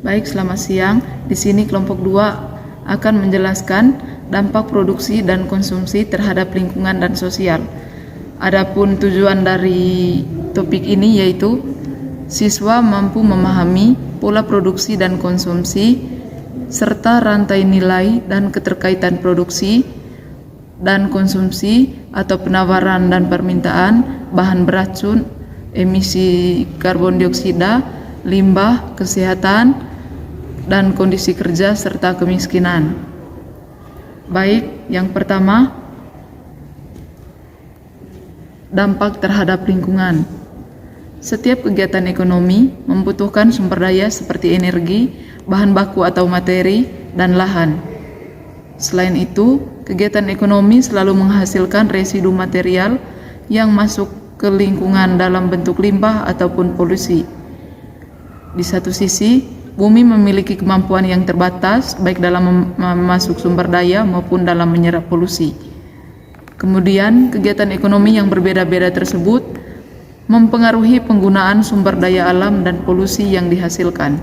Baik, selamat siang. Di sini kelompok 2 akan menjelaskan dampak produksi dan konsumsi terhadap lingkungan dan sosial. Adapun tujuan dari topik ini yaitu siswa mampu memahami pola produksi dan konsumsi serta rantai nilai dan keterkaitan produksi dan konsumsi atau penawaran dan permintaan bahan beracun, emisi karbon dioksida, limbah, kesehatan, dan kondisi kerja serta kemiskinan. Baik, yang pertama, dampak terhadap lingkungan. Setiap kegiatan ekonomi membutuhkan sumber daya seperti energi, bahan baku atau materi, dan lahan. Selain itu, kegiatan ekonomi selalu menghasilkan residu material yang masuk ke lingkungan dalam bentuk limbah ataupun polusi. Di satu sisi, bumi memiliki kemampuan yang terbatas baik dalam memasuk sumber daya maupun dalam menyerap polusi. Kemudian, kegiatan ekonomi yang berbeda-beda tersebut mempengaruhi penggunaan sumber daya alam dan polusi yang dihasilkan.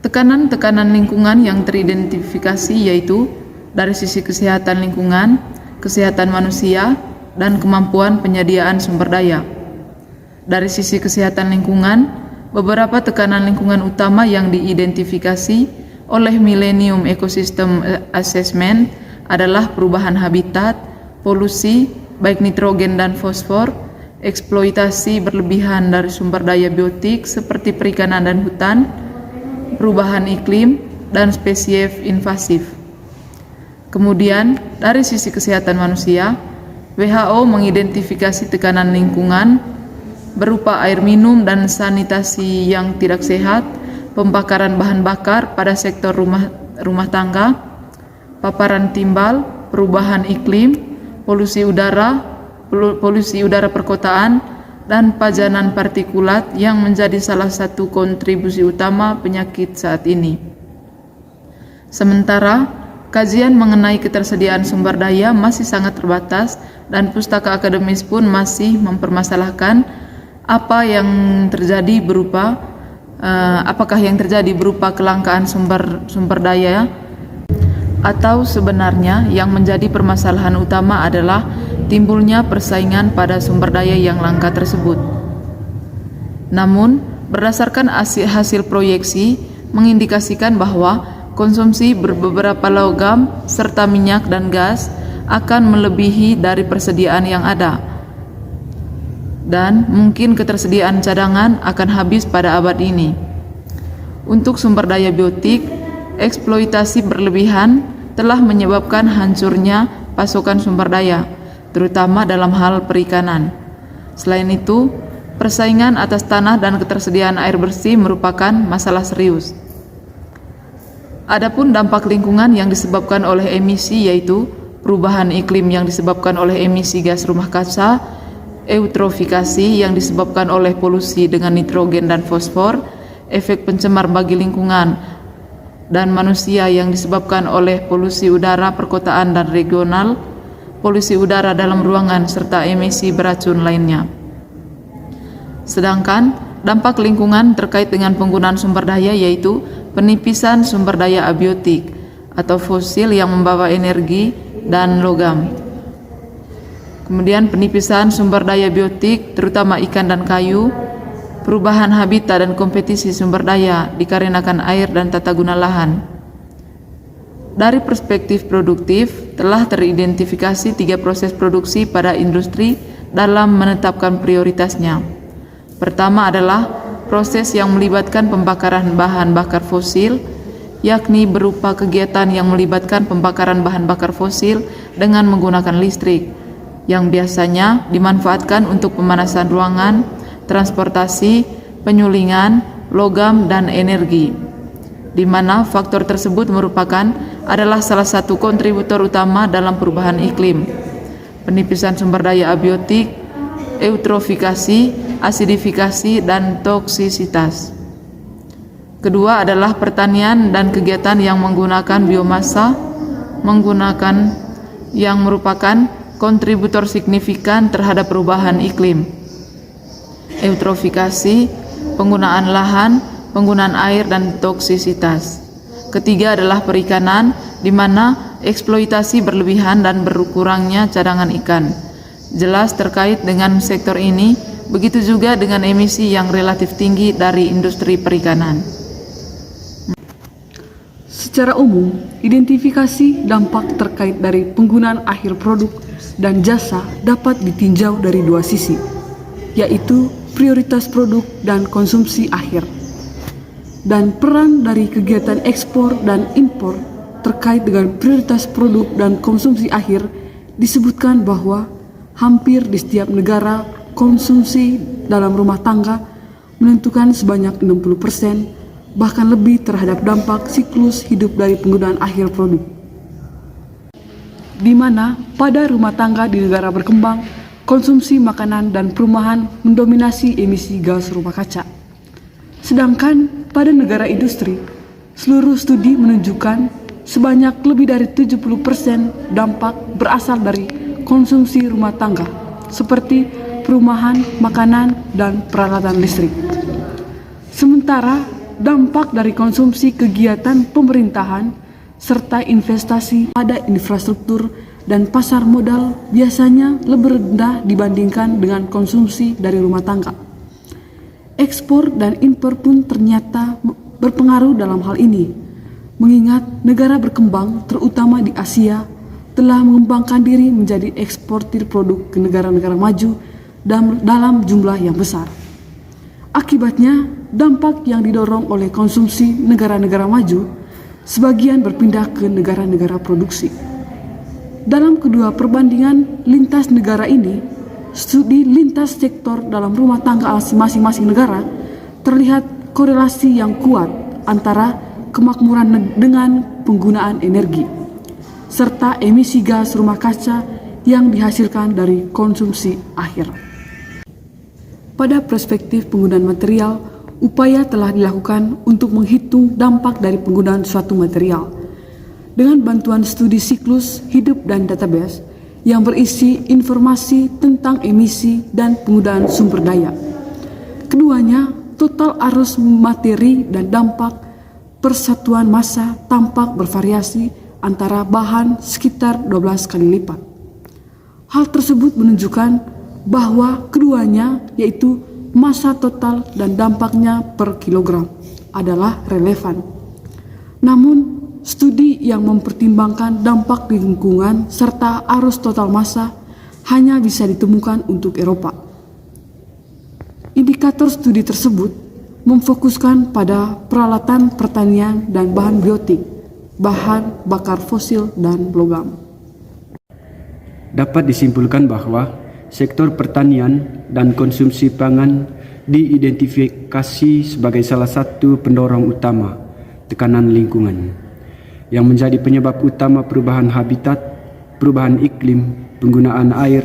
Tekanan-tekanan lingkungan yang teridentifikasi yaitu dari sisi kesehatan lingkungan, kesehatan manusia, dan kemampuan penyediaan sumber daya. Dari sisi kesehatan lingkungan, beberapa tekanan lingkungan utama yang diidentifikasi oleh Millennium Ecosystem Assessment adalah perubahan habitat, polusi, baik nitrogen dan fosfor, eksploitasi berlebihan dari sumber daya biotik seperti perikanan dan hutan, perubahan iklim, dan spesies invasif. Kemudian, dari sisi kesehatan manusia, WHO mengidentifikasi tekanan lingkungan berupa air minum dan sanitasi yang tidak sehat, pembakaran bahan bakar pada sektor rumah tangga, paparan timbal, perubahan iklim, polusi udara perkotaan, dan pajanan partikulat yang menjadi salah satu kontribusi utama penyakit saat ini. Sementara, kajian mengenai ketersediaan sumber daya masih sangat terbatas dan pustaka akademis pun masih mempermasalahkan apakah yang terjadi berupa kelangkaan sumber daya atau sebenarnya yang menjadi permasalahan utama adalah timbulnya persaingan pada sumber daya yang langka tersebut. Namun, berdasarkan hasil proyeksi mengindikasikan bahwa konsumsi beberapa logam serta minyak dan gas akan melebihi dari persediaan yang ada, dan mungkin ketersediaan cadangan akan habis pada abad ini. Untuk sumber daya biotik, eksploitasi berlebihan telah menyebabkan hancurnya pasokan sumber daya, terutama dalam hal perikanan. Selain itu, persaingan atas tanah dan ketersediaan air bersih merupakan masalah serius. Adapun dampak lingkungan yang disebabkan oleh emisi yaitu perubahan iklim yang disebabkan oleh emisi gas rumah kaca, eutrofikasi yang disebabkan oleh polusi dengan nitrogen dan fosfor, efek pencemar bagi lingkungan dan manusia yang disebabkan oleh polusi udara perkotaan dan regional, polusi udara dalam ruangan, serta emisi beracun lainnya. Sedangkan dampak lingkungan terkait dengan penggunaan sumber daya yaitu penipisan sumber daya abiotik atau fosil yang membawa energi dan logam. Kemudian penipisan sumber daya biotik terutama ikan dan kayu, perubahan habitat dan kompetisi sumber daya dikarenakan air dan tata guna lahan. Dari perspektif produktif, telah teridentifikasi 3 proses produksi pada industri dalam menetapkan prioritasnya. Pertama adalah proses yang melibatkan pembakaran bahan bakar fosil, yakni berupa kegiatan yang melibatkan pembakaran bahan bakar fosil dengan menggunakan listrik, yang biasanya dimanfaatkan untuk pemanasan ruangan, transportasi, penyulingan, logam, dan energi, di mana faktor tersebut adalah salah satu kontributor utama dalam perubahan iklim. Penipisan sumber daya abiotik, eutrofikasi, asidifikasi, dan toksisitas. Kedua adalah pertanian dan kegiatan yang menggunakan biomasa, yang merupakan kontributor signifikan terhadap perubahan iklim. Eutrofikasi penggunaan lahan, penggunaan air, dan toksisitas. Ketiga adalah perikanan, di mana eksploitasi berlebihan dan berkurangnya cadangan ikan. Jelas terkait dengan sektor ini, begitu juga dengan emisi yang relatif tinggi dari industri perikanan. Secara umum, identifikasi dampak terkait dari penggunaan akhir produk dan jasa dapat ditinjau dari dua sisi, yaitu prioritas produk dan konsumsi akhir. Dan peran dari kegiatan ekspor dan impor terkait dengan prioritas produk dan konsumsi akhir disebutkan bahwa hampir di setiap negara konsumsi dalam rumah tangga menentukan sebanyak 60%, bahkan lebih terhadap dampak siklus hidup dari penggunaan akhir produk. Di mana pada rumah tangga di negara berkembang, konsumsi makanan dan perumahan mendominasi emisi gas rumah kaca. Sedangkan pada negara industri, seluruh studi menunjukkan sebanyak lebih dari 70% dampak berasal dari konsumsi rumah tangga, seperti perumahan, makanan, dan peralatan listrik. Sementara dampak dari konsumsi kegiatan pemerintahan serta investasi pada infrastruktur dan pasar modal biasanya lebih rendah dibandingkan dengan konsumsi dari rumah tangga. Ekspor dan impor pun ternyata berpengaruh dalam hal ini, mengingat negara berkembang terutama di Asia telah mengembangkan diri menjadi eksportir produk ke negara-negara maju dalam jumlah yang besar. Akibatnya, dampak yang didorong oleh konsumsi negara-negara maju sebagian berpindah ke negara-negara produksi. Dalam kedua perbandingan lintas negara ini, studi lintas sektor dalam rumah tangga masing-masing negara terlihat korelasi yang kuat antara kemakmuran dengan penggunaan energi serta emisi gas rumah kaca yang dihasilkan dari konsumsi akhir. Pada perspektif penggunaan material, upaya telah dilakukan untuk menghitung dampak dari penggunaan suatu material dengan bantuan studi siklus hidup dan database yang berisi informasi tentang emisi dan penggunaan sumber daya. Keduanya, total arus materi dan dampak persatuan massa tampak bervariasi antara bahan sekitar 12 kali lipat. Hal tersebut menunjukkan bahwa keduanya, yaitu massa total dan dampaknya per kilogram, adalah relevan. Namun, studi yang mempertimbangkan dampak lingkungan serta arus total massa hanya bisa ditemukan untuk Eropa. Indikator studi tersebut memfokuskan pada peralatan pertanian dan bahan biotik, bahan bakar fosil, dan logam. Dapat disimpulkan bahwa sektor pertanian dan konsumsi pangan diidentifikasi sebagai salah satu pendorong utama tekanan lingkungan yang menjadi penyebab utama perubahan habitat, perubahan iklim, penggunaan air,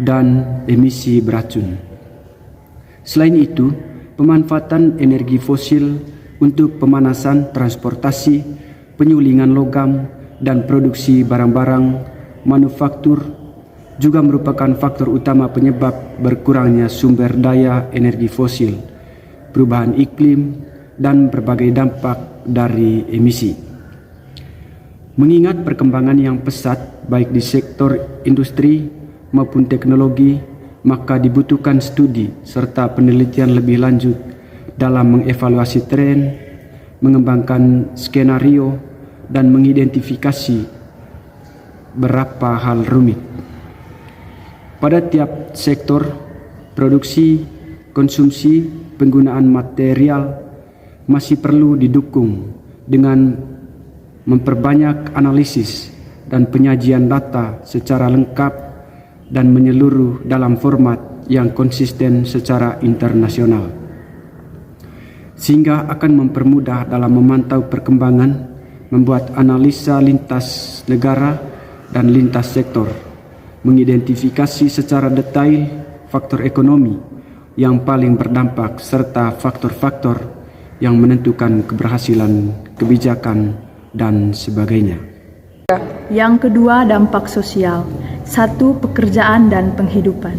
dan emisi beracun. Selain itu, pemanfaatan energi fosil untuk pemanasan, transportasi, penyulingan logam, dan produksi barang-barang manufaktur juga merupakan faktor utama penyebab berkurangnya sumber daya energi fosil, perubahan iklim, dan berbagai dampak dari emisi. Mengingat perkembangan yang pesat baik di sektor industri maupun teknologi, maka dibutuhkan studi serta penelitian lebih lanjut dalam mengevaluasi tren, mengembangkan skenario, dan mengidentifikasi beberapa hal rumit. Pada tiap sektor, produksi, konsumsi, penggunaan material masih perlu didukung dengan memperbanyak analisis dan penyajian data secara lengkap dan menyeluruh dalam format yang konsisten secara internasional, sehingga akan mempermudah dalam memantau perkembangan, membuat analisa lintas negara dan lintas sektor, mengidentifikasi secara detail faktor ekonomi yang paling berdampak serta faktor-faktor yang menentukan keberhasilan kebijakan dan sebagainya. Yang kedua, dampak sosial. 1. Pekerjaan dan penghidupan.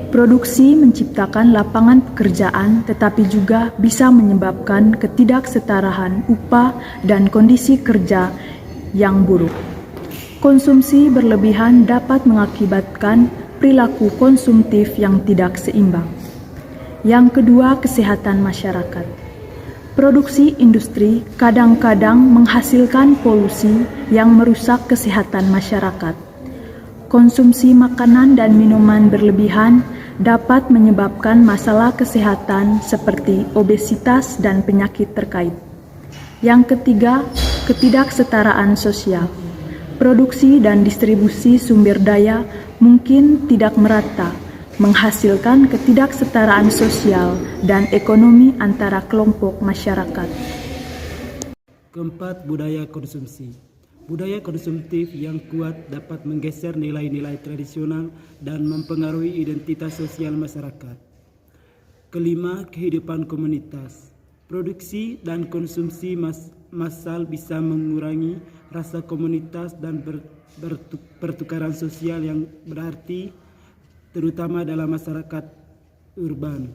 Produksi menciptakan lapangan pekerjaan tetapi juga bisa menyebabkan ketidaksetaraan upah dan kondisi kerja yang buruk. Konsumsi berlebihan dapat mengakibatkan perilaku konsumtif yang tidak seimbang. Yang kedua, kesehatan masyarakat. Produksi industri kadang-kadang menghasilkan polusi yang merusak kesehatan masyarakat. Konsumsi makanan dan minuman berlebihan dapat menyebabkan masalah kesehatan seperti obesitas dan penyakit terkait. Yang ketiga, ketidaksetaraan sosial. Produksi dan distribusi sumber daya mungkin tidak merata, menghasilkan ketidaksetaraan sosial dan ekonomi antara kelompok masyarakat. Keempat, budaya konsumsi. Budaya konsumtif yang kuat dapat menggeser nilai-nilai tradisional dan mempengaruhi identitas sosial masyarakat. Kelima, kehidupan komunitas. Produksi dan konsumsi massal bisa mengurangi rasa komunitas dan pertukaran sosial yang berarti, terutama dalam masyarakat urban.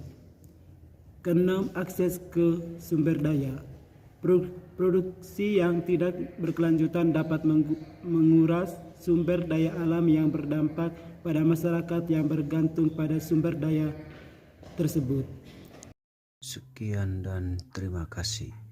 Keenam, akses ke sumber daya. Produksi yang tidak berkelanjutan dapat menguras sumber daya alam yang berdampak pada masyarakat yang bergantung pada sumber daya tersebut. Sekian dan terima kasih.